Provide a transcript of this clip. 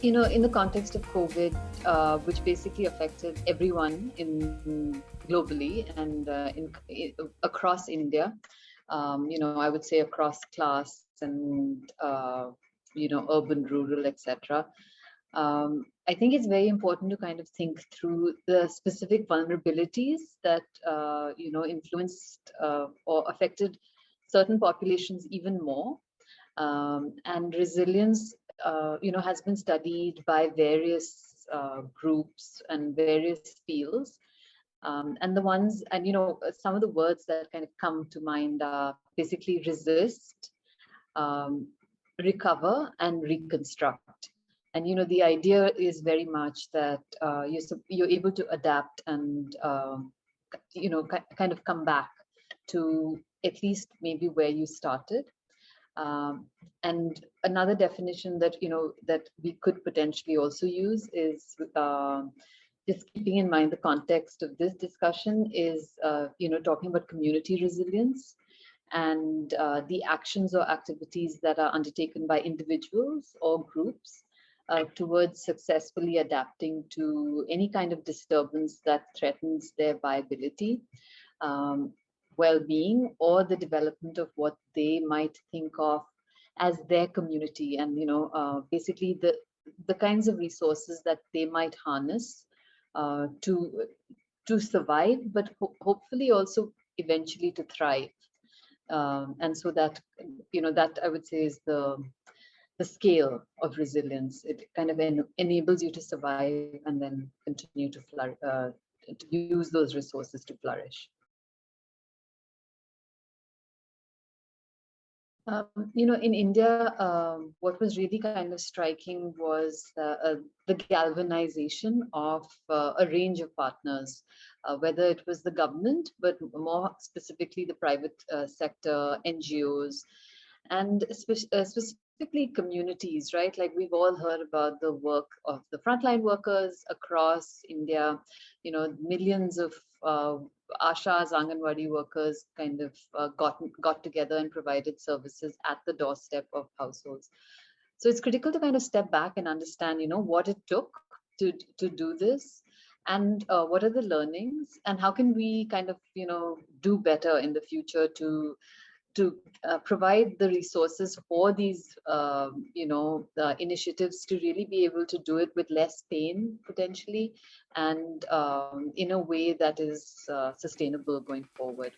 In the context of COVID, which basically affected everyone globally and across India, I would say across class and urban, rural, etc. I think it's very important to kind of think through the specific vulnerabilities that influenced or affected certain populations even more. And resilience, has been studied by various groups and various fields. And the ones, and some of the words that kind of come to mind are basically resist, um, recover, and reconstruct. And the idea is very much that you're able to adapt and kind of come back to at least maybe where you started. And another definition that that we could potentially also use is just keeping in mind the context of this discussion is talking about community resilience and the actions or activities that are undertaken by individuals or groups towards successfully adapting to any kind of disturbance that threatens their viability, um, well-being, or the development of what they might think of as their community, and basically the kinds of resources that they might harness to survive, but hopefully also eventually to thrive. And so that that I would say is the scale of resilience. It kind of enables you to survive and then continue to flourish, to use those resources to flourish. In India, what was really kind of striking was the galvanization of a range of partners, whether it was the government, but more specifically the private sector, NGOs, and specifically communities, right? Like we've all heard about the work of the frontline workers across India, millions of Ashas, Anganwadi workers kind of got together and provided services at the doorstep of households. So it's critical to kind of step back and understand, what it took to do this, and what are the learnings, and how can we kind of, do better in the future to provide the resources for these, initiatives to really be able to do it with less pain potentially, and in a way that is sustainable going forward.